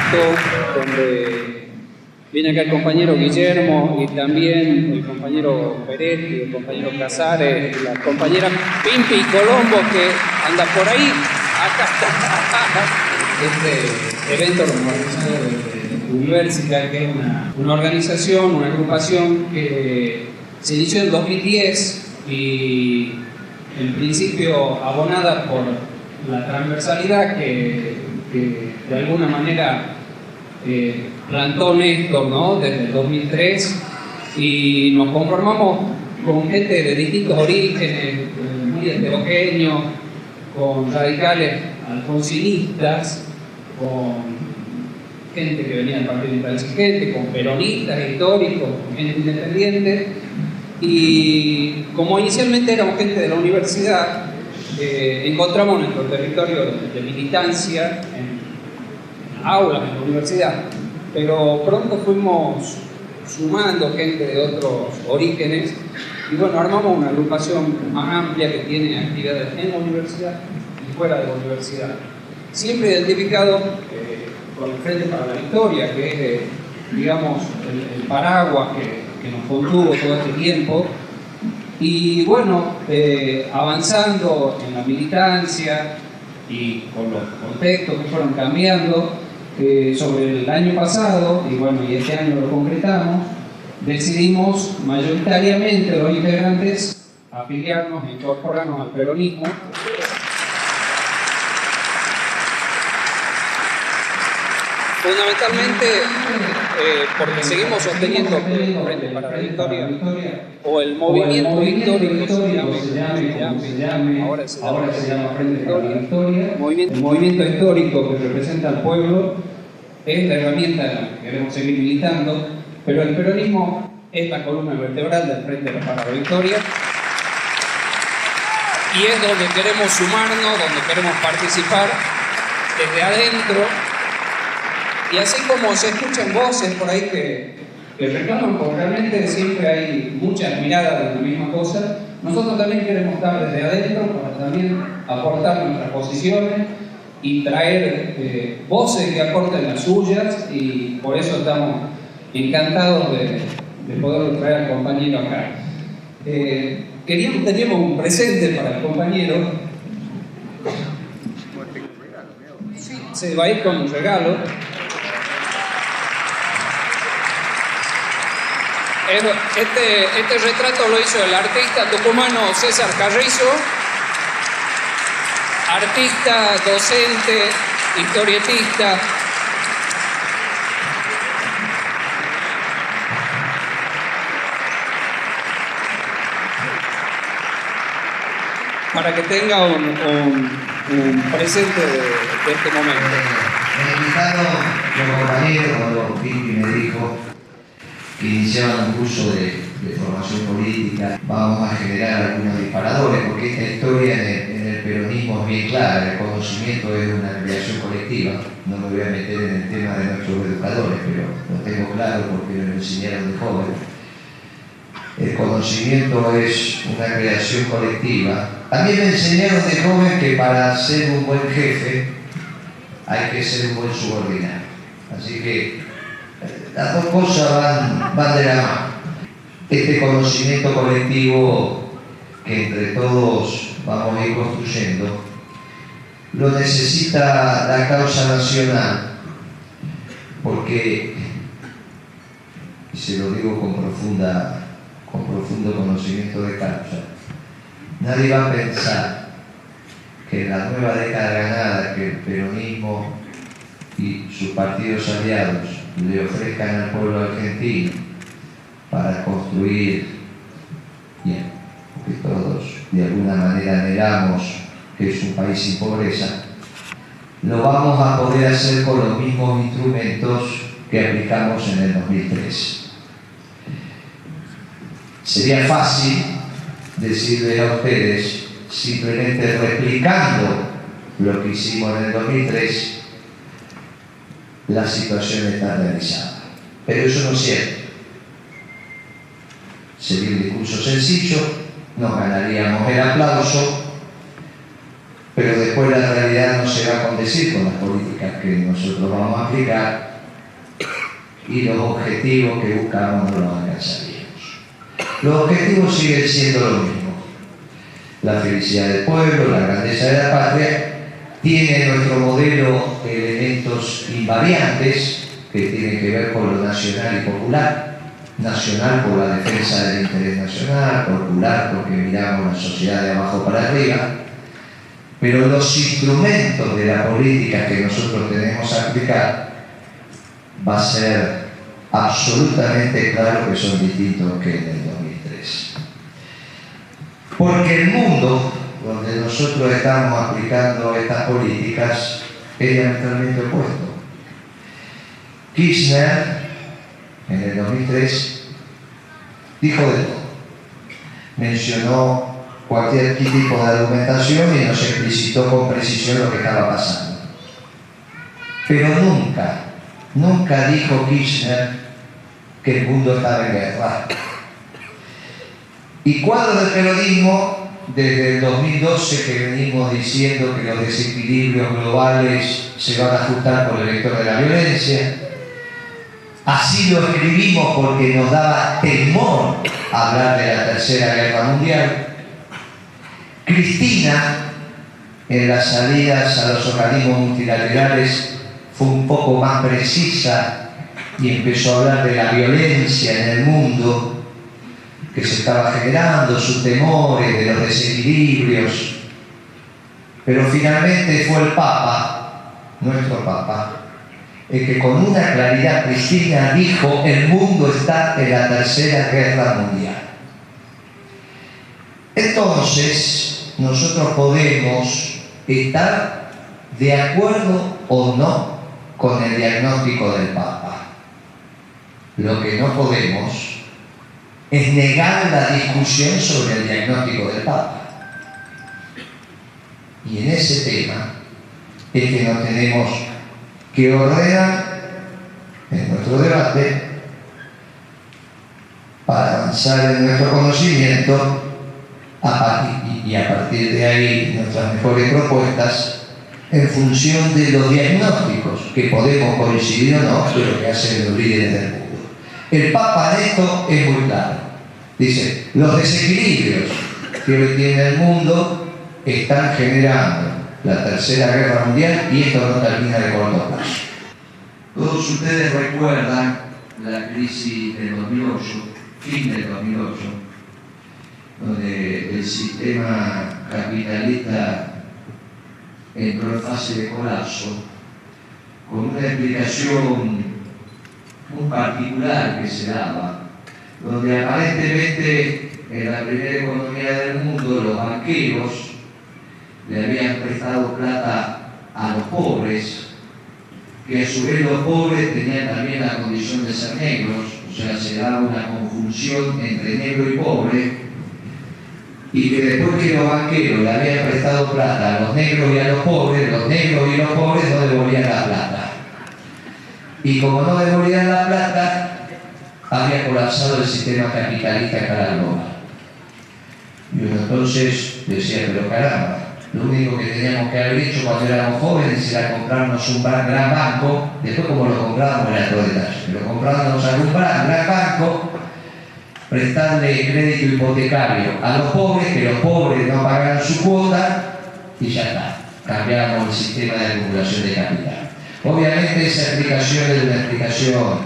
acto donde viene acá el compañero Guillermo y también el compañero Peretti, el compañero Casares, la compañera Pimpi Colombo que anda por ahí. Acá está este evento organizado de Universidad, que es una organización, una agrupación que se inició en 2010 y en principio abonada por la transversalidad que de alguna manera plantó Néstor, ¿no? Desde el 2003, y nos conformamos con gente de distintos orígenes, muy heterogéneos, con radicales alfonsinistas, con gente que venía del Partido Intransigente, con peronistas históricos, con gente independiente, y como inicialmente éramos gente de la universidad, encontramos nuestro territorio de militancia en aulas de la universidad, pero pronto fuimos sumando gente de otros orígenes y bueno, armamos una agrupación más amplia que tiene actividades en la universidad y fuera de la universidad, siempre identificado con el Frente para la Victoria, que es digamos el paraguas que nos contuvo todo este tiempo. Y bueno, avanzando en la militancia y con los contextos que fueron cambiando, sobre el año pasado, y bueno, y este año lo concretamos, decidimos mayoritariamente los integrantes afiliarnos e incorporarnos al peronismo. Fundamentalmente porque seguimos sosteniendo que el Frente para la Victoria o el movimiento histórico ahora se llama Frente para la Victoria, el movimiento histórico que representa al pueblo es la herramienta en la que queremos seguir militando, pero el peronismo es la columna vertebral del Frente para la Victoria y es donde queremos sumarnos, donde queremos participar desde adentro. Y así como se escuchan voces por ahí que reclaman, porque realmente siempre hay muchas miradas de la misma cosa, nosotros también queremos estar desde adentro para también aportar nuestras posiciones y traer voces que aporten las suyas, y por eso estamos encantados de poder traer al compañero acá. Teníamos un presente para el compañero. Sí, se va a ir con un regalo. Este retrato lo hizo el artista tucumano César Carrizo, artista, docente, historietista. Para que tenga un presente de este momento. Me invitaron los compañeros cuando Pipi me dijo que iniciaban un curso de formación política, vamos a generar algunos disparadores, porque esta historia en el peronismo es bien clara, el conocimiento es una creación colectiva. No me voy a meter en el tema de nuestros educadores, pero lo tengo claro porque me lo enseñaron de joven. El conocimiento es una creación colectiva. También me enseñaron de joven que para ser un buen jefe hay que ser un buen subordinado. Así que las dos cosas van de la mano. Este conocimiento colectivo que entre todos vamos a ir construyendo, lo necesita la causa nacional, porque, y se lo digo con profundo conocimiento de causa, nadie va a pensar que en la nueva década ganada que el peronismo y sus partidos aliados le ofrezcan al pueblo argentino para construir bien, porque todos de alguna manera anhelamos que es un país sin pobreza, lo vamos a poder hacer con los mismos instrumentos que aplicamos en el 2003. Sería fácil decirles a ustedes, simplemente replicando lo que hicimos en el 2003, la situación está realizada. Pero eso no es cierto. Sería un discurso sencillo, nos ganaríamos el aplauso, pero después la realidad realidad no se va a acontecer con las políticas que nosotros vamos a aplicar y los objetivos que buscamos no los alcanzaríamos. Los objetivos siguen siendo lo mismo. La felicidad del pueblo, la grandeza de la patria. Tiene nuestro modelo elementos invariantes que tienen que ver con lo nacional y popular. Nacional por la defensa del interés nacional, popular porque miramos la sociedad de abajo para arriba. Pero los instrumentos de la política que nosotros tenemos que aplicar va a ser absolutamente claro que son distintos que en el 2003. Porque el mundo donde nosotros estamos aplicando estas políticas es diametralmente opuesto. Kirchner, en el 2003, dijo de todo. Mencionó cualquier tipo de argumentación y nos explicitó con precisión lo que estaba pasando. Pero nunca dijo Kirchner que el mundo estaba en guerra. Y cuadros del peronismo, desde el 2012 que venimos diciendo que los desequilibrios globales se van a ajustar por el vector de la violencia. Así lo escribimos porque nos daba temor hablar de la Tercera Guerra Mundial. Cristina, en las salidas a los organismos multilaterales, fue un poco más precisa y empezó a hablar de la violencia en el mundo que se estaba generando, sus temores, de los desequilibrios. Pero finalmente fue el Papa, nuestro Papa, el que con una claridad Cristina dijo: el mundo está en la Tercera Guerra Mundial. Entonces, nosotros podemos estar de acuerdo o no con el diagnóstico del Papa. Lo que no podemos es negar la discusión sobre el diagnóstico del Papa. Y en ese tema es que nos tenemos que ordenar en nuestro debate para avanzar en nuestro conocimiento y a partir de ahí nuestras mejores propuestas en función de los diagnósticos que podemos coincidir o no, pero que hacen los líderes del mundo. El Papa en esto es muy claro. Dice: los desequilibrios que hoy tiene el mundo están generando la Tercera Guerra Mundial y esto no termina de corto plazo. Todos ustedes recuerdan la crisis del 2008, fin del 2008, donde el sistema capitalista entró en fase de colapso, con una explicación muy particular que se daba, donde aparentemente en la primera economía del mundo los banqueros le habían prestado plata a los pobres, que a su vez los pobres tenían también la condición de ser negros, o sea, se daba una conjunción entre negro y pobre, y que después que los banqueros le habían prestado plata a los negros y a los pobres, los negros y los pobres no devolvían la plata. Y como no devolvían la plata, había colapsado el sistema capitalista a escala global. Y uno entonces decía: pero caramba, lo único que teníamos que haber hecho cuando éramos jóvenes era comprarnos un gran banco. Después, como lo comprábamos era todo detalle, pero comprándonos algún gran banco, prestarle crédito hipotecario a los pobres, que los pobres no pagaran su cuota y ya está, cambiamos el sistema de acumulación de capital. Obviamente esa explicación es una explicación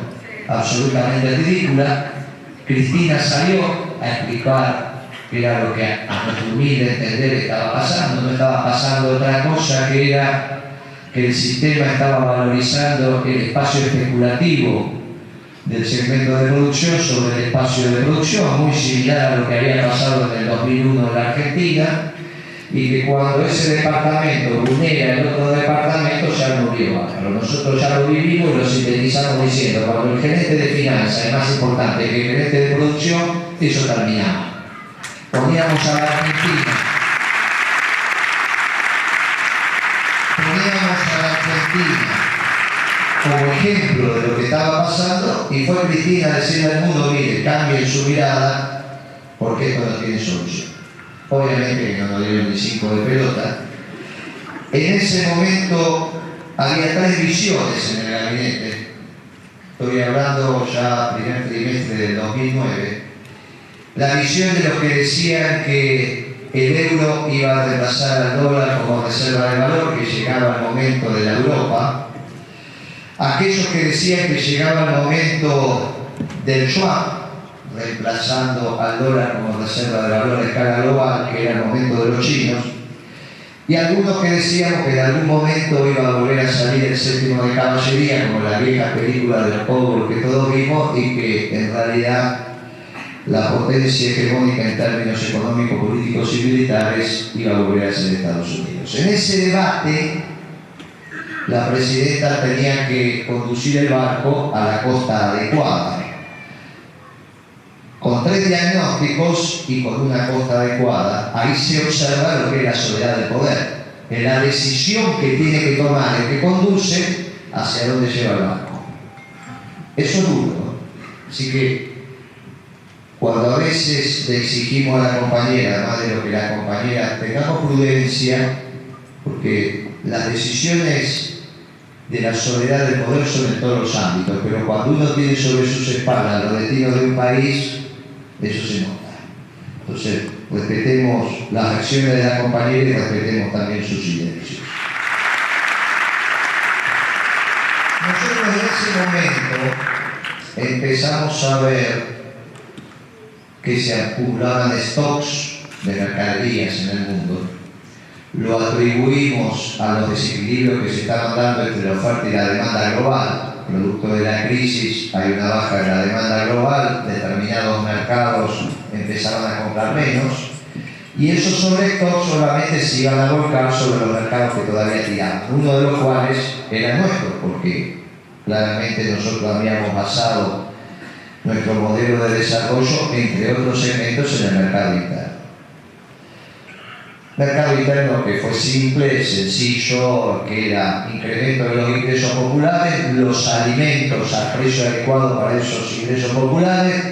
absolutamente ridícula. Cristina salió a explicar que era lo que a nuestro humilde entender estaba pasando. No estaba pasando otra cosa que era que el sistema estaba valorizando el espacio especulativo del segmento de producción sobre el espacio de producción, muy similar a lo que había pasado en el 2001 en la Argentina, y que cuando ese departamento vulnera el otro departamento ya no vio. Pero nosotros ya lo vivimos y lo sintetizamos diciendo: cuando el gerente de finanzas es más importante que el gerente de producción, eso terminaba. Poníamos a la Argentina como ejemplo de lo que estaba pasando, y fue Cristina a decirle al mundo: mire, cambien su mirada porque esto no tiene solución. Obviamente que no nos dieron ni 5 de pelota, En ese momento había 3 visiones en el gabinete. Estoy hablando ya primer trimestre del 2009. La visión de los que decían que el euro iba a reemplazar al dólar como reserva de valor, que llegaba el momento de la Europa. Aquellos que decían que llegaba el momento del yuan, reemplazando al dólar como reserva de valor a escala global, que era el momento de los chinos. Y algunos que decíamos que en algún momento iba a volver a salir el séptimo de caballería, como la vieja película de los pobres que todos vimos, y que en realidad la potencia hegemónica en términos económicos, políticos y militares iba a volver a ser Estados Unidos. En ese debate, la presidenta tenía que conducir el barco a la costa adecuada, con 3 diagnósticos y con una costa adecuada. Ahí se observa lo que es la soledad del poder, en la decisión que tiene que tomar el que conduce hacia dónde lleva el barco. Eso es duro, ¿no? Así que cuando a veces le exigimos a la compañera, además de lo que la compañera, tengamos prudencia, porque las decisiones de la soledad del poder son en todos los ámbitos, pero cuando uno tiene sobre sus espaldas los destinos de un país, eso se nota. Entonces, respetemos las acciones de la compañera y respetemos también sus silencios. Nosotros en ese momento empezamos a ver que se acumulaban stocks de mercaderías en el mundo. Lo atribuimos a los desequilibrios que se estaban dando entre la oferta y la demanda global. Producto de la crisis hay una baja de la demanda global, determinados mercados empezaron a comprar menos y esos sobrestocks solamente se iban a volcar sobre los mercados que todavía tiraban, uno de los cuales era nuestro, porque claramente nosotros habíamos basado nuestro modelo de desarrollo, entre otros segmentos, en el mercado interno. Mercado interno que fue simple, sencillo, que era incremento de los ingresos populares, los alimentos al precio adecuado para esos ingresos populares,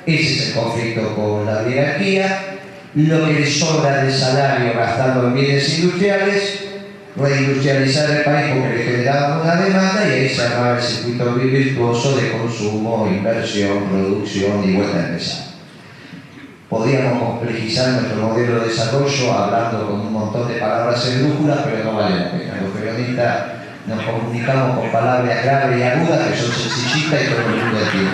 ese es el conflicto con la oligarquía, lo que le sobra de salario gastando en bienes industriales, reindustrializar el país porque le generaba una demanda y ahí se armaba el circuito virtuoso de consumo, inversión, producción y vuelta a empezar. Podríamos complejizar nuestro modelo de desarrollo hablando con un montón de palabras esdrújulas, pero no vale la pena. Los periodistas nos comunicamos con palabras graves y agudas que son sencillitas y todo el mundo entiende.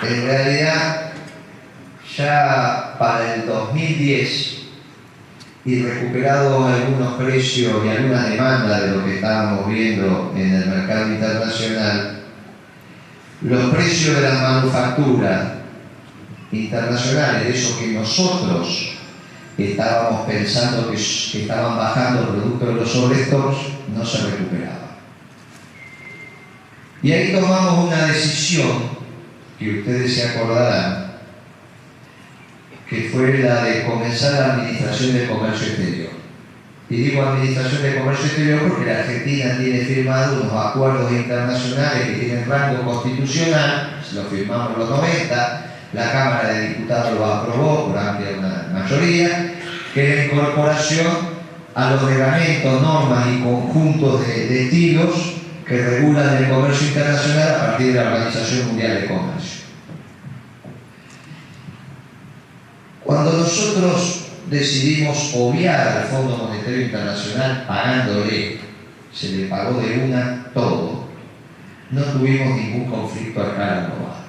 En realidad, ya para el 2010, y recuperado algunos precios y alguna demanda de lo que estábamos viendo en el mercado internacional, los precios de las manufacturas internacionales, de eso que nosotros estábamos pensando que estaban bajando producto de los sobrestocks, no se recuperaban. Y ahí tomamos una decisión que ustedes se acordarán, que fue la de comenzar la Administración de Comercio Exterior. Y digo Administración de Comercio Exterior porque la Argentina tiene firmado unos acuerdos internacionales que tienen rango constitucional, se lo firmamos en los 90, la Cámara de Diputados lo aprobó por amplia mayoría, que es la incorporación a los reglamentos, normas y conjuntos de estilos que regulan el comercio internacional a partir de la Organización Mundial de Comercio. Cuando nosotros decidimos obviar al Fondo Monetario Internacional pagándole, se le pagó de una todo, no tuvimos ningún conflicto a escala global.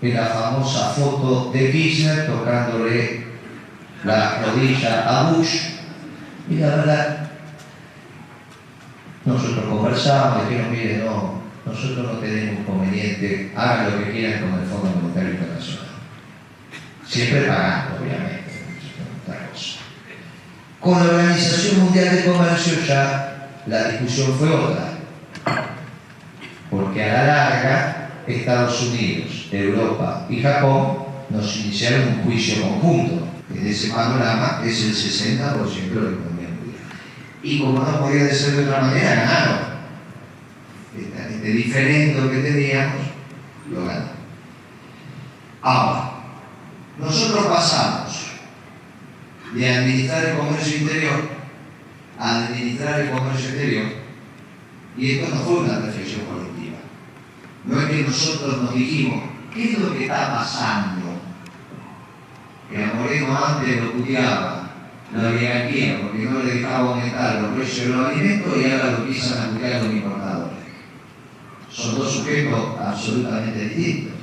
En la famosa foto de Kirchner tocándole la rodilla a Bush, y la verdad, nosotros conversamos, dijimos, mire, no, nosotros no tenemos inconveniente, hagan lo que quieran con el Fondo Monetario Internacional. Siempre pagando, obviamente, otra cosa. Con la Organización Mundial de Comercio ya la discusión fue otra, porque a la larga Estados Unidos, Europa y Japón nos iniciaron un juicio conjunto. En ese panorama es el 60% de la economía mundial. Y como no podía ser de otra manera, ganaron. diferendo que teníamos, lo ganamos. Ahora, nosotros pasamos de administrar el comercio interior a administrar el comercio exterior, y esto no fue una reflexión colectiva. No es que nosotros nos dijimos, ¿qué es lo que está pasando? Que a Moreno antes lo puteaba la oligarquía porque no le dejaba aumentar los precios de los alimentos y ahora lo empiezan a putear los importadores. Son dos sujetos absolutamente distintos.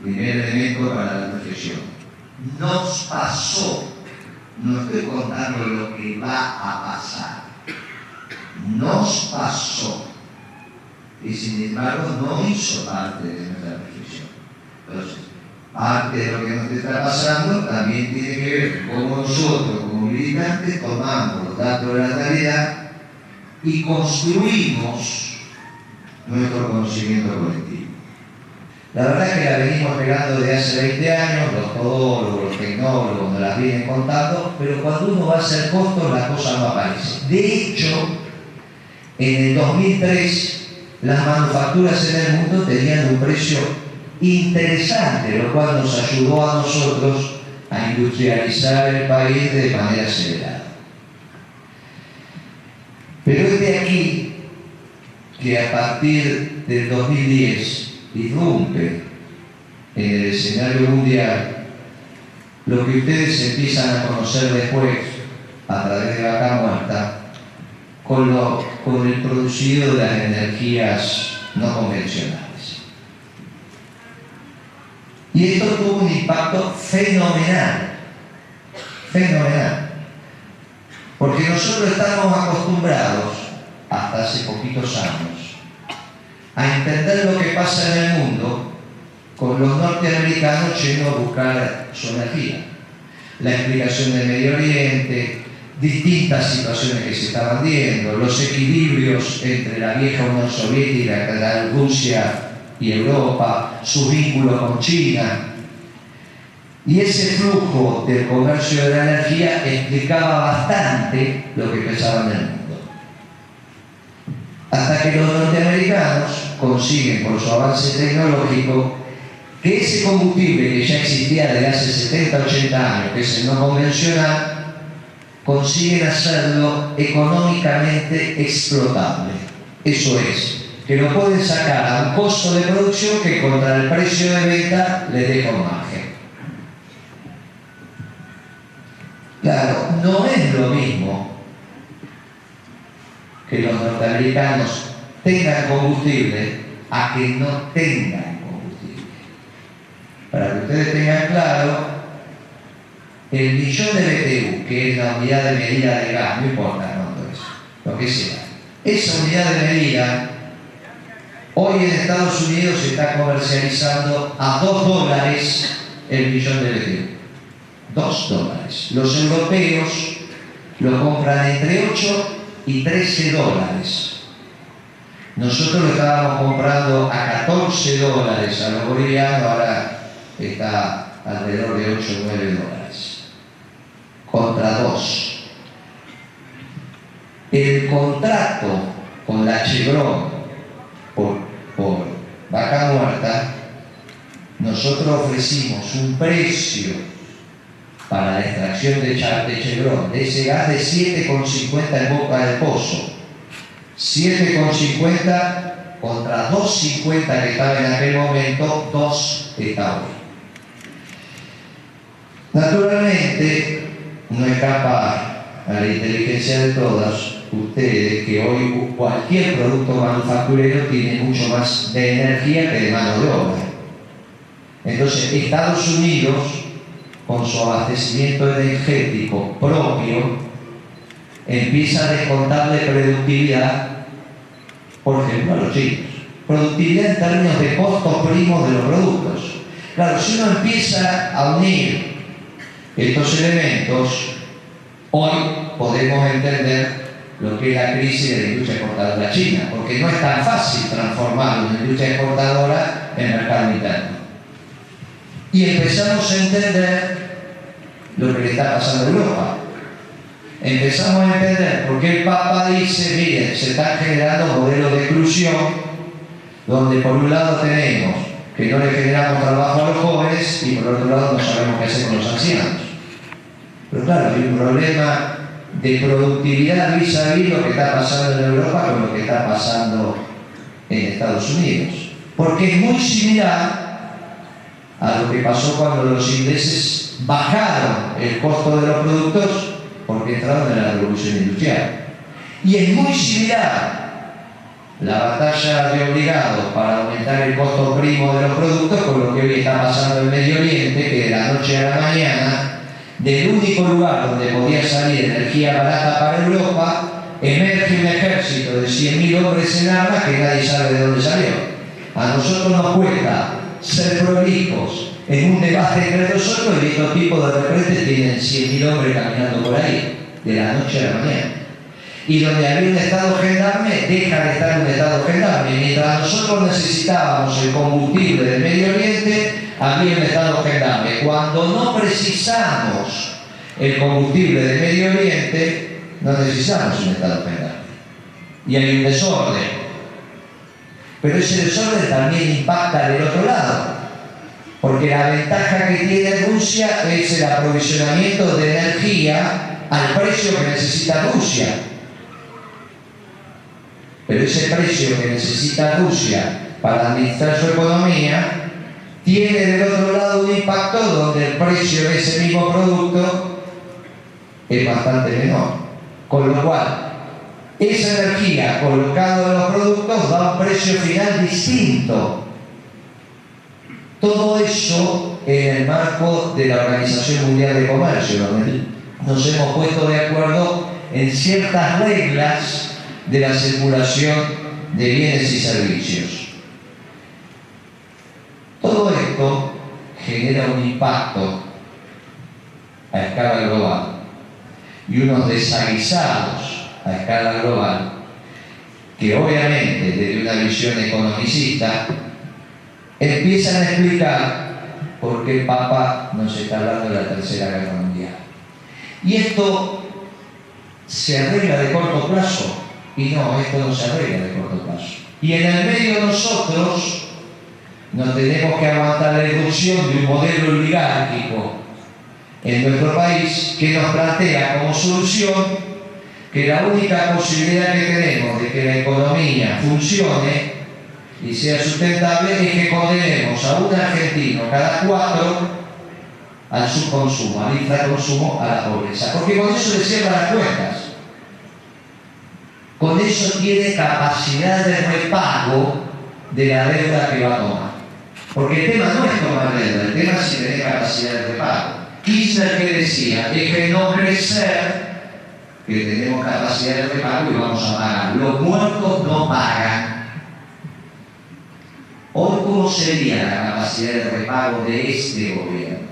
Primer elemento para la reflexión. Nos pasó, no estoy contando lo que va a pasar, nos pasó. Y sin embargo no hizo parte de nuestra reflexión. Entonces, parte de lo que nos está pasando también tiene que ver con cómo nosotros, como militantes, tomamos los datos de la realidad y construimos nuestro conocimiento colectivo. La verdad es que la venimos pegando desde hace 20 años, los todólogos, los tecnólogos nos las vienen contando, pero cuando uno va a hacer costos la cosa no aparece. De hecho, en el 2003 las manufacturas en el mundo tenían un precio interesante, lo cual nos ayudó a nosotros a industrializar el país de manera acelerada. Pero es de aquí que a partir del 2010 irrumpe en el escenario mundial lo que ustedes empiezan a conocer después a través de Vaca Muerta con el producido de las energías no convencionales. Y esto tuvo un impacto fenomenal, porque nosotros estamos acostumbrados, hasta hace poquitos años, a entender lo que pasa en el mundo con los norteamericanos yendo a buscar su energía. La explicación del Medio Oriente, distintas situaciones que se estaban viendo, los equilibrios entre la vieja Unión Soviética, la Rusia y Europa, su vínculo con China. Y ese flujo del comercio de la energía explicaba bastante lo que pasaba en el mundo. Hasta que los norteamericanos consiguen, por su avance tecnológico, que ese combustible que ya existía desde hace 70, 80 años, que es el no convencional, consiguen hacerlo económicamente explotable. Eso es, que lo pueden sacar a un costo de producción que contra el precio de venta les deja un margen. Claro, no es lo mismo que los norteamericanos tengan combustible a que no tengan combustible. Para que ustedes tengan claro, el millón de BTU, que es la unidad de medida de gas, no importa cuánto es, lo que sea, esa unidad de medida hoy en Estados Unidos se está comercializando a $2 el millón de BTU. $2. Los europeos lo compran entre 8 y $13. Nosotros lo estábamos comprando a $14 a los bolivianos, ahora está alrededor de 8 o 9 dólares. Contra 2. El contrato con la Chevron por Vaca Muerta, nosotros ofrecimos un precio para la extracción de Chevron de ese gas de 7,50 en Boca del Pozo. 7,50 contra 2,50 que estaba en aquel momento, 2 está hoy. Naturalmente, no escapa a la inteligencia de todos ustedes que hoy cualquier producto manufacturero tiene mucho más de energía que de mano de obra. Entonces, Estados Unidos, con su abastecimiento energético propio, empieza a descontarle productividad, por ejemplo, a los chinos. Productividad en términos de costos primos de los productos. Claro, si uno empieza a unir estos elementos, hoy podemos entender lo que es la crisis de la industria exportadora china, porque no es tan fácil transformar una industria exportadora en mercado interno. Y empezamos a entender lo que le está pasando a Europa. empezamos a entender por qué el Papa dice, miren, se están generando modelos de exclusión, donde por un lado tenemos que no le generamos trabajo a los jóvenes y por otro lado no sabemos qué hacer con los ancianos. Pero claro, hay un problema de productividad vis a vis lo que está pasando en Europa con lo que está pasando en Estados Unidos. Porque es muy similar a lo que pasó cuando los ingleses bajaron el costo de los productos porque entraron en la revolución industrial. Y es muy similar la batalla de obligados para aumentar el costo primo de los productos con lo que hoy está pasando en Medio Oriente, que de la noche a la mañana, del único lugar donde podía salir energía barata para Europa, emerge un ejército de 100.000 hombres en armas que nadie sabe de dónde salió. A nosotros nos cuesta ser prolijos en un debate entre nosotros y estos tipos de repente tienen 100.000 hombres caminando por ahí, de la noche a la mañana. Y donde había un estado gendarme, deja de estar un estado gendarme. Mientras nosotros necesitábamos el combustible del Medio Oriente, había un estado gendarme. Cuando no precisamos el combustible del Medio Oriente, no necesitamos un estado gendarme. Y hay un desorden. Pero ese desorden también impacta del otro lado. Porque la ventaja que tiene Rusia es el aprovisionamiento de energía al precio que necesita Rusia. Pero ese precio que necesita Rusia para administrar su economía tiene del otro lado un impacto donde el precio de ese mismo producto es bastante menor. Con lo cual, esa energía colocada en los productos da un precio final distinto. Todo eso en el marco de la Organización Mundial de Comercio, donde nos hemos puesto de acuerdo en ciertas reglas de la circulación de bienes y servicios. Todo esto genera un impacto a escala global y unos desaguisados a escala global que obviamente desde una visión economicista empiezan a explicar por qué el Papa nos está hablando de la Tercera Guerra Mundial. Y esto se arregla de corto plazo. Y no, esto no se arregla de corto plazo. Y en el medio nosotros nos tenemos que aguantar la irrupción de un modelo oligárquico en nuestro país que nos plantea como solución que la única posibilidad que tenemos de que la economía funcione y sea sustentable es que condenemos a un argentino cada 4 al subconsumo, al infraconsumo, a la pobreza. Porque con eso le cierran las cuentas. Con eso tiene capacidad de repago de la deuda que va a tomar. Porque el tema no es tomar deuda, el tema es si tener capacidad de repago. Kirchner que decía, deje de no crecer, que tenemos capacidad de repago y vamos a pagar. Los muertos no pagan. Hoy, ¿cómo sería la capacidad de repago de este gobierno?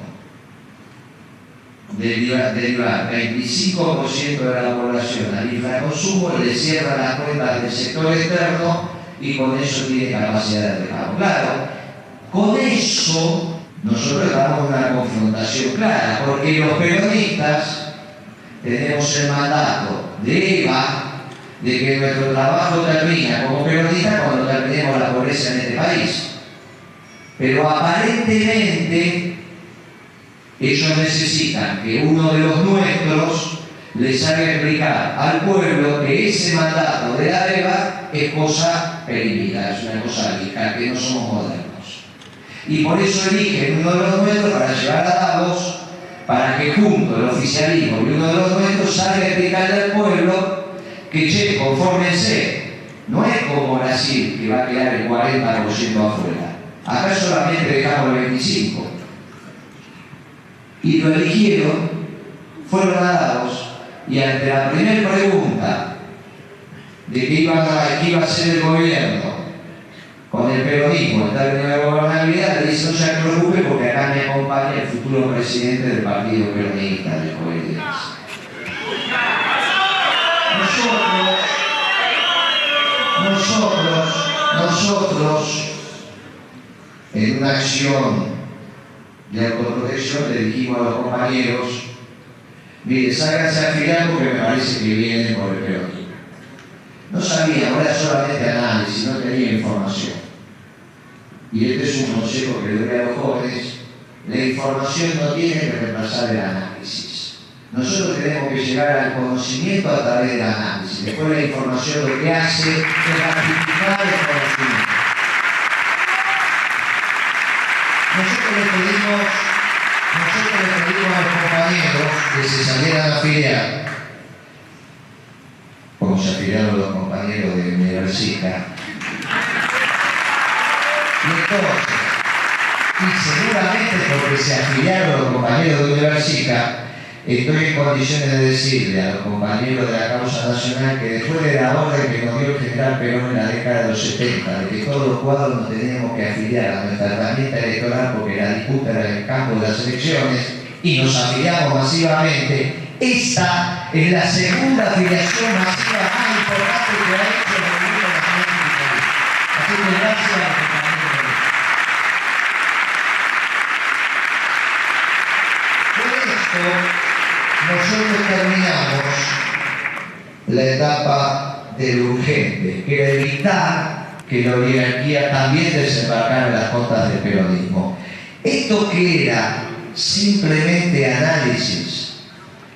Derivar 25% de la población al infraconsumo, le cierra las cuentas del sector externo y con eso tiene capacidad de repago. Claro, con eso nosotros damos una confrontación clara, porque los peronistas tenemos el mandato de Eva de que nuestro trabajo termina como peronistas cuando terminemos la pobreza en este país. Pero aparentemente ellos necesitan que uno de los nuestros les haga explicar al pueblo que ese mandato de la EVA es cosa perimida, es una cosa vieja, que no somos modernos. Y por eso eligen uno de los nuestros para llevar a Davos, para que junto el oficialismo y uno de los nuestros salga a explicarle al pueblo que, che, confórmense, no es como Brasil, que va a quedar el 40% afuera. Acá solamente dejamos el 25%. Y lo eligieron, fueron a Davos, y ante la primera pregunta de qué iba a hacer el gobierno con el peronismo en términos de gobernabilidad, le dice, no se preocupe porque acá me acompaña el futuro presidente del partido peronista de Joven. Nosotros, en una acción de autoprotección, le dijimos a los compañeros, Mire, ságanse a afiliar porque me parece que vienen por el peronismo. No sabía, ahora solamente análisis, no tenía información. Y este es un consejo que le doy a los jóvenes: la información no tiene que reemplazar el análisis. Nosotros tenemos que llegar al conocimiento a través del análisis. Después la información lo que hace es ratificar el conocimiento. Nosotros le pedimos a los compañeros que se salieran a afiliar, como se afiliaron los compañeros de Universica. Y seguramente porque se afiliaron los compañeros de Universica, estoy en condiciones de decirle a los compañeros de la causa nacional que después de la orden que nos dio el general Perón en la década de los 70, de que todos los cuadros nos teníamos que afiliar a nuestra herramienta electoral porque la disputa era en el campo de las elecciones, y nos afiliamos masivamente, esta es la segunda afiliación masiva más importante que ha hecho el Movimiento Nacional Sindicalista. Así que gracias a los compañeros. Con esto, nosotros terminamos la etapa del urgente, que era evitar que la oligarquía también desembarcara en las costas del peronismo. Esto que era simplemente análisis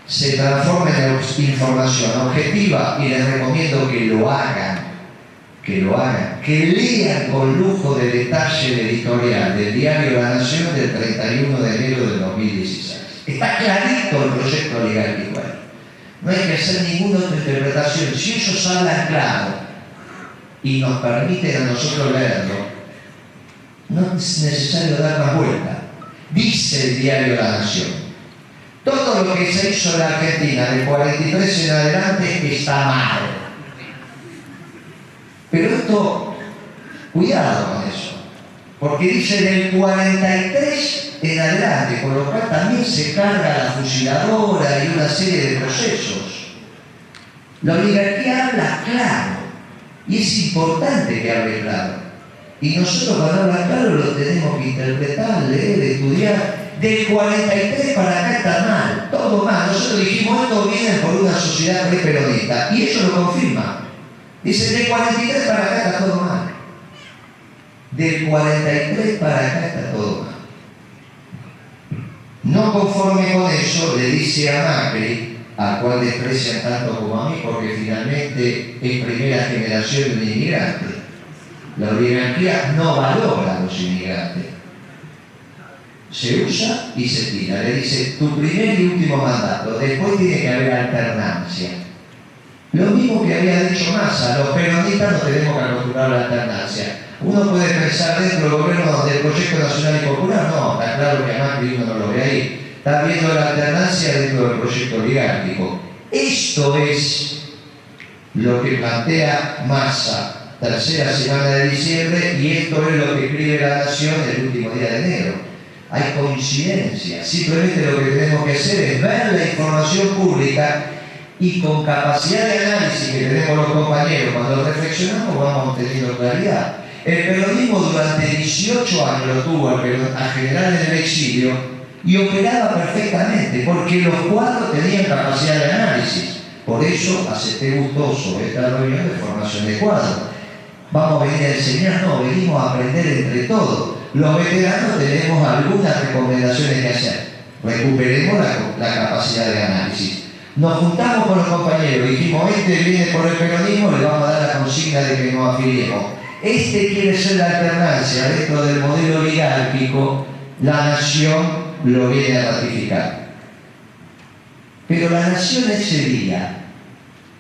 se transforma en información objetiva, y les recomiendo que lo hagan, que lean con lujo de detalle el editorial del diario La Nación del 31 de enero del 2016. Está clarito el proyecto oligárquico ahí. No hay que hacer ninguna otra interpretación. Si ellos hablan claro y nos permiten a nosotros leerlo, no es necesario dar más vuelta. Dice el diario La Nación: todo lo que se hizo en la Argentina del 43 en adelante está mal. Pero esto, cuidado con eso, porque dice del 43 en adelante, con lo cual también se carga la fusiladora y una serie de procesos. La oligarquía habla claro, y es importante que hable claro. Y nosotros, cuando habla claro, lo tenemos que interpretar, leer, estudiar. Del 43 para acá está mal, todo mal. Nosotros dijimos, esto viene por una sociedad peronista, y ellos lo confirman. Dicen, del 43 para acá está todo mal. Del 43 para acá está todo mal. No conforme con eso, le dice a Macri, al cual desprecian tanto como a mí, porque finalmente es primera generación de un inmigrante. La oligarquía no valora a los inmigrantes. Se usa y se tira. Le dice, tu primer y último mandato, después tiene que haber alternancia. Lo mismo que había dicho Massa, los peronistas no tenemos que acostumbrar a la alternancia. Uno puede pensar dentro del gobierno del Proyecto Nacional y Popular, no, está claro que a Macri uno no lo ve ahí. Está viendo la alternancia dentro del proyecto oligárquico. Esto es lo que plantea Massa, tercera semana de diciembre, y esto es lo que escribe La Nación el último día de enero. Hay coincidencia. Simplemente lo que tenemos que hacer es ver la información pública, y con capacidad de análisis que tenemos los compañeros, cuando reflexionamos vamos teniendo claridad. El peronismo durante 18 años lo tuvo a general en el exilio, y operaba perfectamente, porque los cuadros tenían capacidad de análisis. Por eso acepté gustoso esta reunión de formación de cuadros. Vamos a venir a enseñar, no, venimos a aprender entre todos. Los veteranos tenemos algunas recomendaciones que hacer. Recuperemos la capacidad de análisis. Nos juntamos con los compañeros, dijimos, este viene por el peronismo, le vamos a dar la consigna de que nos afiliemos. Este quiere ser la alternancia dentro del modelo oligárquico, La Nación lo viene a ratificar. Pero La Nación ese día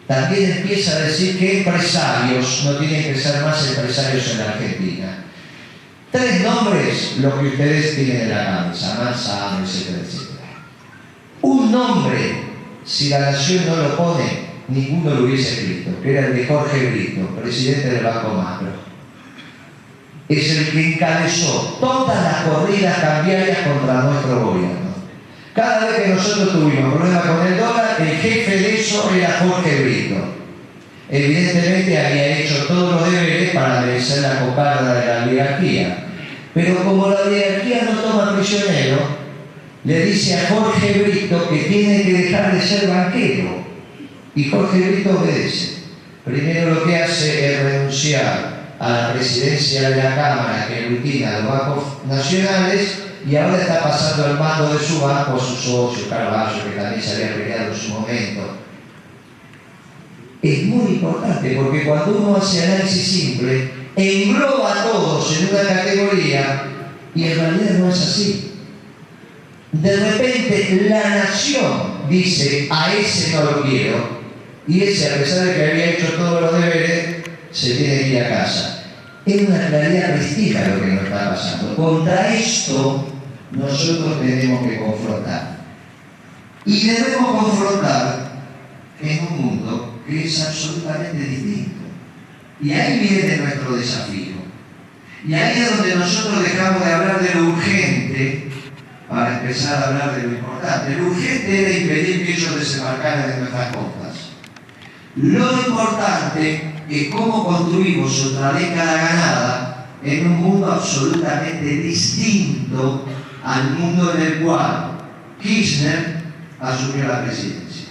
también empieza a decir que empresarios no tienen que ser más empresarios en la Argentina. 3 nombres, los que ustedes tienen en la cabeza: Manzano, etcétera, etcétera. Un nombre, si La Nación no lo pone, ninguno lo hubiese escrito, que era el de Jorge Brito, presidente del Banco Macro. Es el que encabezó todas las corridas cambiarias contra nuestro gobierno. Cada vez que nosotros tuvimos problemas con el dólar, el jefe de eso era Jorge Brito. Evidentemente había hecho todos los deberes para merecer la cocarda de la oligarquía. Pero como la oligarquía no toma prisioneros, le dice a Jorge Brito que tiene que dejar de ser banquero. Y Jorge Brito obedece. Primero lo que hace es renunciar a la presidencia de la Cámara que aglutina los bancos nacionales y ahora está pasando el mando de su banco a su socio Carvalho, que también se había peleado en su momento. Es muy importante porque cuando uno hace análisis simple, engloba a todos en una categoría y en realidad no es así. De repente la nación dice: a ese no lo quiero, y ese, a pesar de que había hecho todos los deberes, se tiene que ir a casa. Es una claridad pristina lo que nos está pasando. Contra esto nosotros tenemos que confrontar. Y debemos confrontar en un mundo que es absolutamente distinto. Y ahí viene nuestro desafío. Y ahí es donde nosotros dejamos de hablar de lo urgente para empezar a hablar de lo importante. Lo urgente era impedir que ellos desembarcaran en nuestras costas. Lo importante es cómo construimos otra década ganada en un mundo absolutamente distinto al mundo en el cual Kirchner asumió la presidencia.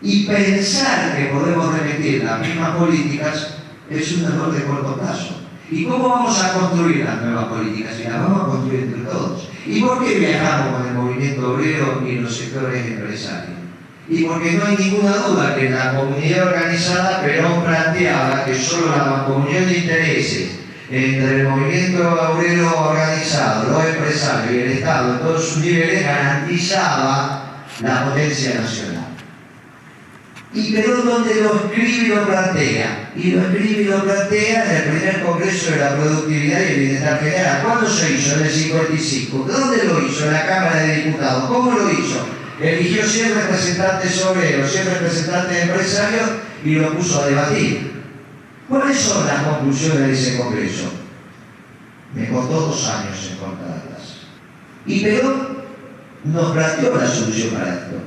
Y pensar que podemos repetir las mismas políticas es un error de corto plazo. ¿Y cómo vamos a construir las nuevas políticas? Y las vamos a construir entre todos. ¿Y por qué viajamos con el movimiento obrero y los sectores empresarios? Y porque no hay ninguna duda que la comunidad organizada Perón planteaba que solo la comunión de intereses entre el movimiento obrero organizado, los empresarios y el Estado en todos sus niveles garantizaba la potencia nacional. Y Perón donde lo escribe y lo plantea, y lo escribe y lo plantea en el primer Congreso de la Productividad y el Bienestar General. ¿Cuándo se hizo? En el 55. ¿Dónde lo hizo? En la Cámara de Diputados. ¿Cómo lo hizo? Eligió 100 representantes obreros, 100 representantes empresarios y lo puso a debatir. ¿Cuáles son las conclusiones de ese Congreso? Me costó 2 años encontrarlas. Y Perón nos planteó la solución para esto.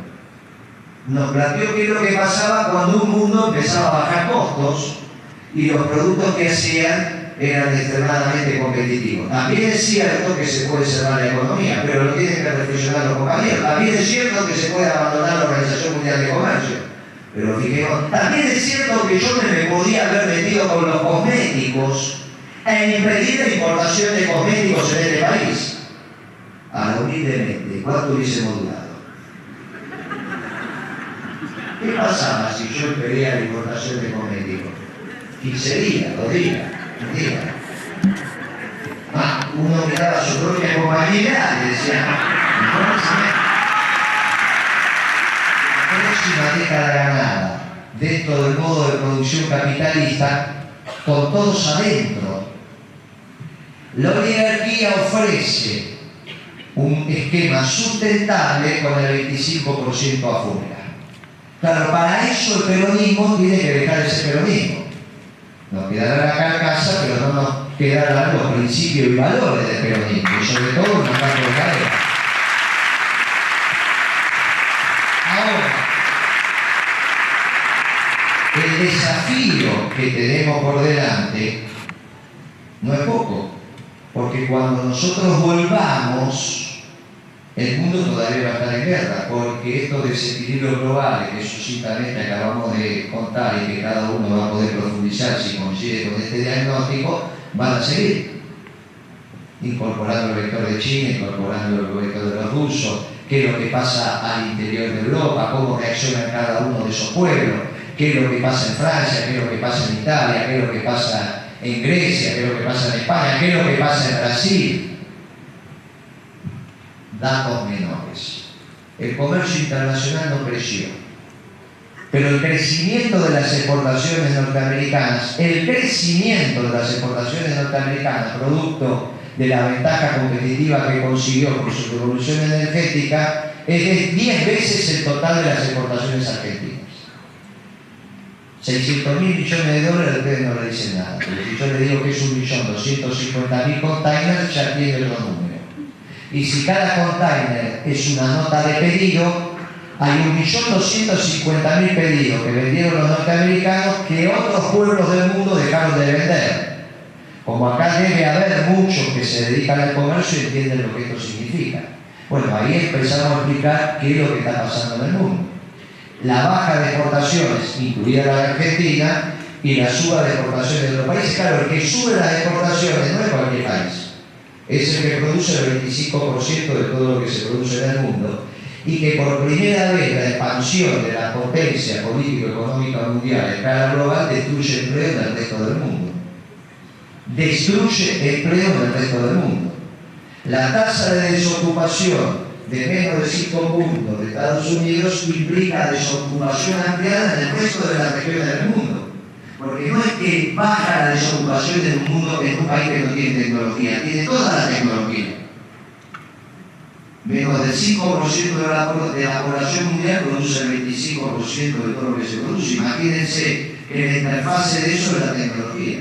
Nos planteó qué es lo que pasaba cuando un mundo empezaba a bajar costos y los productos que hacían eran extremadamente competitivos. También es cierto que se puede cerrar la economía, pero lo tienen que reflexionar los compañeros. También es cierto que se puede abandonar la Organización Mundial de Comercio. Pero fijemos, también es cierto que yo me podía haber metido con los cosméticos e impedir la importación de cosméticos en este país. Ahora, humildemente, ¿cuánto hubiésemos durado? ¿Qué pasaba si yo impedía la importación de cosméticos? 15 días, 2 días, un día. Uno miraba a su propia compañera y decía: la próxima década ganada dentro del modo de producción capitalista, con todos adentro. La oligarquía ofrece un esquema sustentable con el 25% afuera. Claro, para eso el peronismo tiene que dejar de ser peronismo. Nos quedará la carcasa, pero no nos quedarán los principios y valores del peronismo, y sobre todo nos van a dejar. Ahora, el desafío que tenemos por delante no es poco, porque cuando nosotros volvamos, el mundo todavía va a estar en guerra, porque estos desequilibrios globales que sucintamente acabamos de contar y que cada uno va a poder profundizar si coincide con este diagnóstico, van a seguir. Incorporando el vector de China, incorporando el vector de los rusos, qué es lo que pasa al interior de Europa, cómo reaccionan cada uno de esos pueblos, qué es lo que pasa en Francia, qué es lo que pasa en Italia, qué es lo que pasa en Grecia, qué es lo que pasa en España, qué es lo que pasa en Brasil. Datos menores. El comercio internacional no creció, pero el crecimiento de las exportaciones norteamericanas, producto de la ventaja competitiva que consiguió por su revolución energética, es de 10 veces el total de las exportaciones argentinas. 600.000 millones de dólares, ustedes no le dicen nada, pero si yo le digo que es 1.250.000 containers, ya tiene otro número. Y si cada container es una nota de pedido, hay 1.250.000 pedidos que vendieron los norteamericanos que otros pueblos del mundo dejaron de vender. Como acá debe haber muchos que se dedican al comercio y entienden lo que esto significa. Bueno, ahí empezamos a explicar qué es lo que está pasando en el mundo. La baja de exportaciones, incluida la de Argentina, y la suba de exportaciones de otros países. Claro, el que sube las exportaciones no es cualquier país, es el que produce el 25% de todo lo que se produce en el mundo, y que por primera vez la expansión de la potencia político-económica mundial a escala global destruye empleo en el resto del mundo. Destruye empleo en el resto del mundo. La tasa de desocupación de menos de 5 puntos de Estados Unidos implica desocupación ampliada en el resto de las regiones del mundo. Porque no es que baja la desocupación en un país que no tiene tecnología, tiene toda la tecnología. Menos del 5% de la población mundial produce el 25% de todo lo que se produce. Imagínense que la interfase de eso es la tecnología.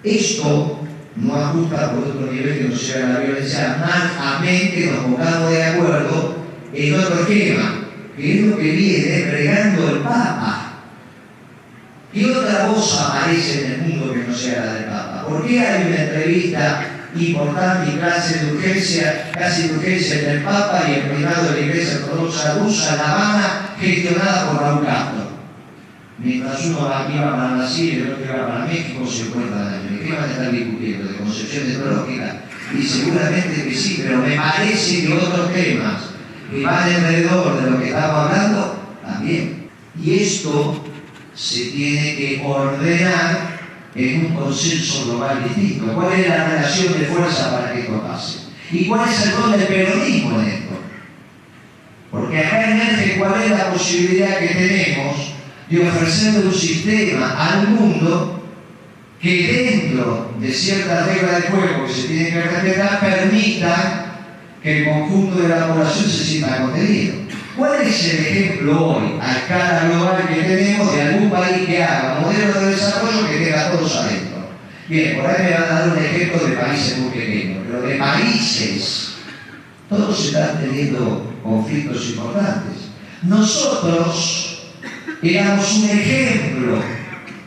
Esto no ajusta por otro nivel que no sea la violencia, más amén que nos pongamos de acuerdo en otro esquema, que es lo que viene pregando el Papa. ¿Qué otra voz aparece en el mundo que no sea la del Papa? ¿Por qué hay una entrevista importante y casi de urgencia entre el Papa y el primado de la Iglesia Ortodoxa Rusa en La Habana, gestionada por Raúl Castro? Mientras uno iba para Brasil y el otro iba para México, se encuentran en ¿qué van a estar discutiendo? ¿De concepción teológica? Y seguramente que sí, pero me parece que otros temas que van alrededor de lo que estamos hablando, también. Y esto se tiene que ordenar en un consenso global distinto. ¿Cuál es la relación de fuerza para que esto pase? ¿Y cuál es el rol del peronismo en esto? Porque acá emerge cuál es la posibilidad que tenemos de ofrecerle un sistema al mundo que dentro de ciertas reglas de juego que se tienen que respetar permita que el conjunto de la población se sienta contenido. ¿Cuál es el ejemplo hoy a escala global que tenemos de algún país que haga modelos de desarrollo que tenga todos adentro? Bien, por ahí me van a dar un ejemplo de países muy pequeños, pero de países todos están teniendo conflictos importantes. Nosotros éramos un ejemplo,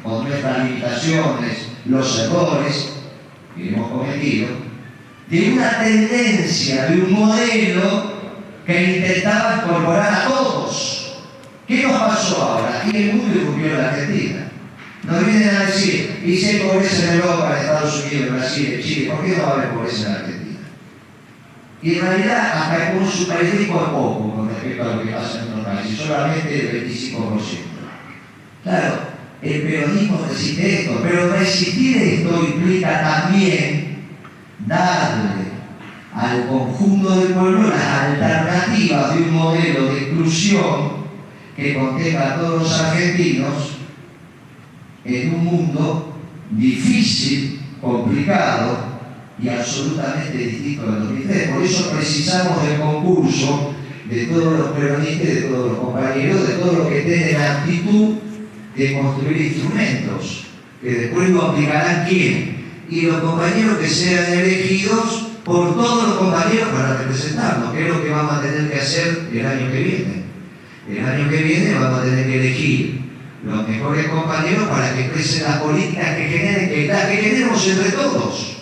con nuestras limitaciones, los errores que hemos cometido, de una tendencia, de un modelo que intentaba incorporar a todos. ¿Qué nos pasó ahora? Aquí el mundo irrumpió en la Argentina. Nos vienen a decir, y si hay pobreza en Europa, en Estados Unidos, en Brasil, en Chile, ¿por qué no va a haber pobreza en la Argentina? Y en realidad acá como su país rico es poco con respecto a lo que pasa en otros países, solamente el 25%. Claro, el peronismo resiste esto, pero resistir esto implica también darle al conjunto del pueblo las alternativas de un modelo de inclusión que contenga a todos los argentinos en un mundo difícil, complicado y absolutamente distinto del 2003. Por eso precisamos del concurso de todos los peronistas, de todos los compañeros, de todos los que tienen actitud de construir instrumentos, que después lo aplicarán quién, y los compañeros que sean elegidos por todos los compañeros para representarnos, que es lo que vamos a tener que hacer el año que viene. El año que viene vamos a tener que elegir los mejores compañeros para que expresen las políticas que generen, las que generemos entre todos.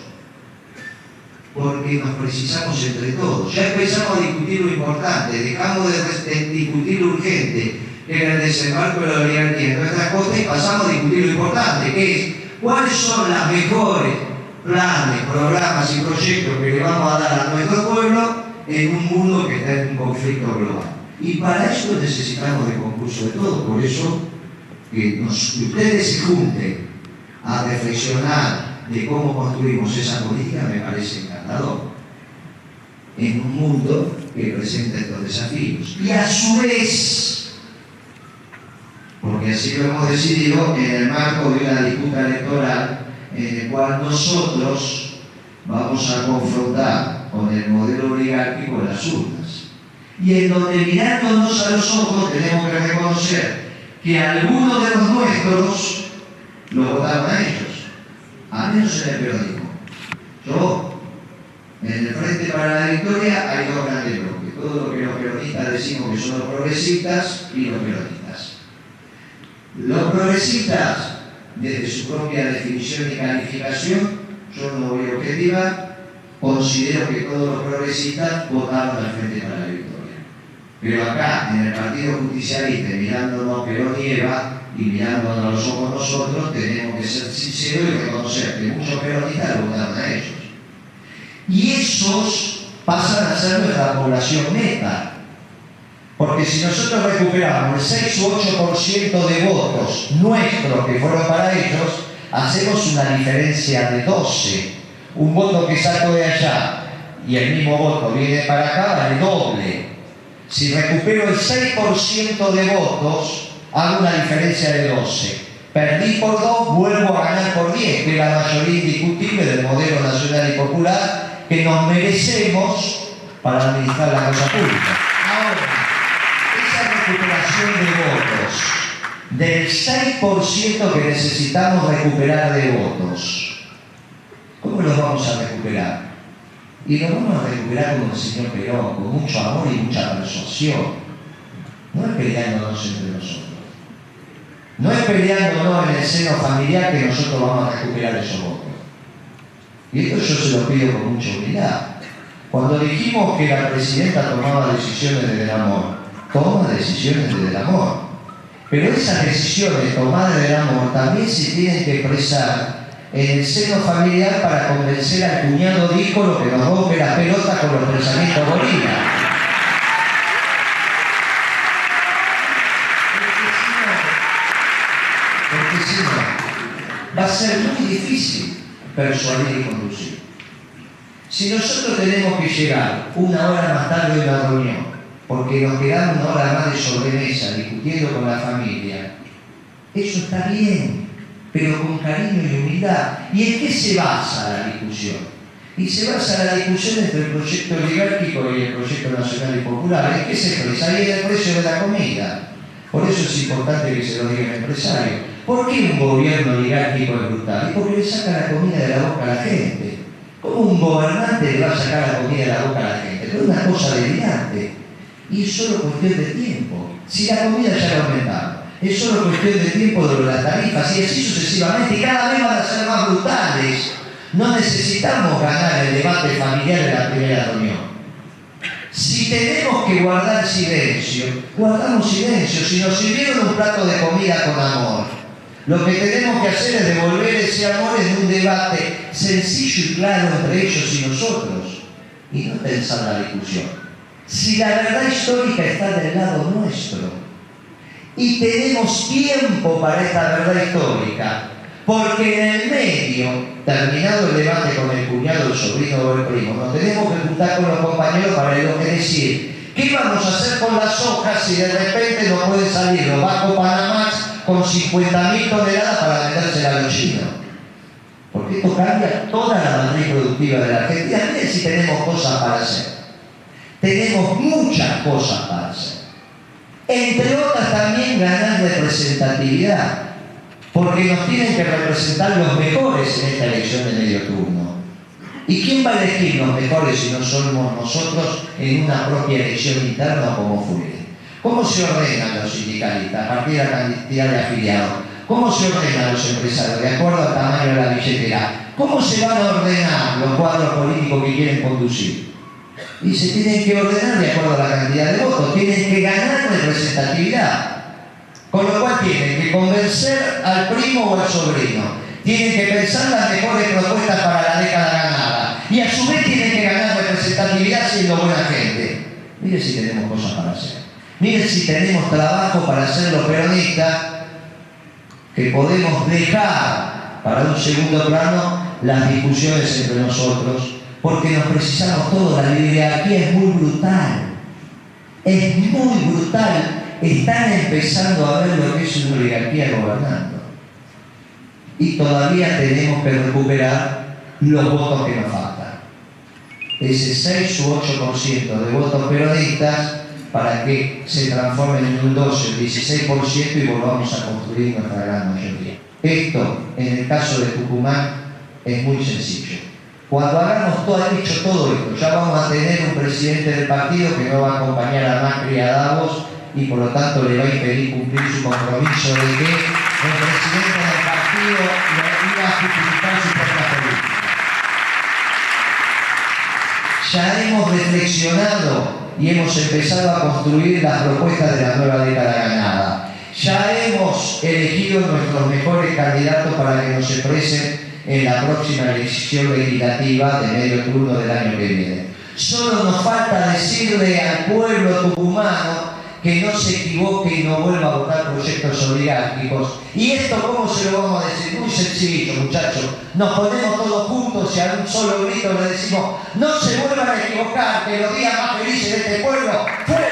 Porque nos precisamos entre todos. Ya empezamos a discutir lo importante, dejamos de discutir lo urgente, que era el desembarco de la oligarquía en nuestras costas, y pasamos a discutir lo importante, que es cuáles son las mejores planes, programas y proyectos que le vamos a dar a nuestro pueblo en un mundo que está en un conflicto global. Y para eso necesitamos el concurso de todos. Por eso que ustedes se junten a reflexionar de cómo construimos esa política me parece encantador en un mundo que presenta estos desafíos. Y a su vez, porque así lo hemos decidido, en el marco de una disputa electoral en el cual nosotros vamos a confrontar con el modelo oligárquico en las urnas. Y en donde mirándonos a los ojos tenemos que reconocer que algunos de los nuestros los votaron a ellos, al menos en el peronismo. Yo, en el Frente para la Victoria hay dos grandes bloques, todo lo que los peronistas decimos que son los progresistas y los peronistas. Los progresistas, desde su propia definición y calificación, yo no voy a objetivar, considero que todos los progresistas votaron al Frente para la Victoria. Pero acá, en el Partido Justicialista, mirándonos Perón y Eva, y mirándonos a los ojos nosotros, tenemos que ser sinceros y reconocer que muchos peronistas lo votaron a ellos. Y esos pasan a ser nuestra población neta. Porque si nosotros recuperamos el 6 u 8% de votos nuestros que fueron para ellos, hacemos una diferencia de 12. Un voto que saco de allá y el mismo voto viene para acá, vale doble. Si recupero el 6% de votos, hago una diferencia de 12. Perdí por 2, vuelvo a ganar por 10, que es la mayoría indiscutible del modelo nacional y popular que nos merecemos para administrar la cosa pública. Ahora, esa recuperación de votos, del 6% que necesitamos recuperar de votos, ¿cómo los vamos a recuperar? Y los vamos a recuperar como el señor Perón, con mucho amor y mucha persuasión. No es peleándonos entre nosotros. No es peleándonos en el seno familiar que nosotros vamos a recuperar esos votos. Y esto yo se lo pido con mucha humildad. Cuando dijimos que la presidenta tomaba decisiones desde el amor, toma decisiones desde el amor. Pero esas decisiones tomadas desde el amor también se tienen que expresar en el seno familiar para convencer al cuñado de hijo lo que nos rompe la pelota con los pensamientos bolivianos. Porque si no, va a ser muy difícil persuadir y conducir. Si nosotros tenemos que llegar una hora más tarde de una reunión, porque nos quedamos una hora más de sobremesa discutiendo con la familia, eso está bien, pero con cariño y humildad. ¿Y en qué se basa la discusión? Y se basa la discusión entre el proyecto oligárquico y el proyecto nacional y popular. ¿En qué se expresa? Ahí en el precio de la comida. Por eso es importante que se lo diga el empresario. ¿Por qué un gobierno oligárquico es brutal? Y porque le saca la comida de la boca a la gente. ¿Cómo un gobernante le va a sacar la comida de la boca a la gente? Es una cosa delirante. Y es solo cuestión de tiempo. Si la comida ya la aumentamos, es solo cuestión de tiempo de las tarifas y así sucesivamente. Y cada vez van a ser más brutales. No necesitamos ganar el debate familiar en la primera reunión. Si tenemos que guardar silencio, guardamos silencio. Si nos sirvieron un plato de comida con amor, lo que tenemos que hacer es devolver ese amor en un debate sencillo y claro entre ellos y nosotros, y no pensar la discusión. Si la verdad histórica está del lado nuestro, y tenemos tiempo para esta verdad histórica, porque en el medio, terminado el debate con el cuñado, el sobrino o el primo, nos tenemos que juntar con los compañeros para decir ¿qué vamos a hacer con las hojas si de repente nos pueden salir los Banco Panamax con 50.000 toneladas para vendérselas a los chinos? Porque esto cambia toda la matriz productiva de la Argentina. Miren si tenemos cosas para hacer. Tenemos muchas cosas para hacer. Entre otras también ganar representatividad. Porque nos tienen que representar los mejores en esta elección de medio turno. ¿Y quién va a elegir los mejores si no somos nosotros en una propia elección interna como fuere? ¿Cómo se ordenan los sindicalistas a partir de la cantidad de afiliados? ¿Cómo se ordenan los empresarios de acuerdo al tamaño de la billetera? ¿Cómo se van a ordenar los cuadros políticos que quieren conducir? Y se tienen que ordenar de acuerdo a la cantidad de votos, tienen que ganar representatividad. Con lo cual tienen que convencer al primo o al sobrino, tienen que pensar las mejores propuestas para la década ganada y a su vez tienen que ganar representatividad siendo buena gente. Miren si tenemos cosas para hacer. Miren si tenemos trabajo para hacer los peronistas, que podemos dejar para un segundo plano las discusiones entre nosotros, porque nos precisamos todos. La oligarquía es muy brutal. Es muy brutal. Están empezando a ver lo que es una oligarquía gobernando. Y todavía tenemos que recuperar los votos que nos faltan. Ese 6 u 8% de votos peronistas para que se transformen en un 12, el 16% y volvamos a construir nuestra gran mayoría. Esto, en el caso de Tucumán, es muy sencillo. Cuando hayamos hecho todo esto, ya vamos a tener un presidente del partido que no va a acompañar a Macri y a Davos y por lo tanto le va a impedir cumplir su compromiso de que el presidente del partido le iba a justificar su propia política. Ya hemos reflexionado y hemos empezado a construir las propuestas de la nueva década ganada. Ya hemos elegido nuestros mejores candidatos para que nos expresen en la próxima elección legislativa de medio turno del año que viene. Solo nos falta decirle al pueblo tucumano que no se equivoque y no vuelva a votar proyectos oligárquicos. ¿Y esto cómo se lo vamos a decir? Muy sencillo, muchachos. Nos ponemos todos juntos y a un solo grito le decimos: no se vuelvan a equivocar, que los días más felices de este pueblo fueron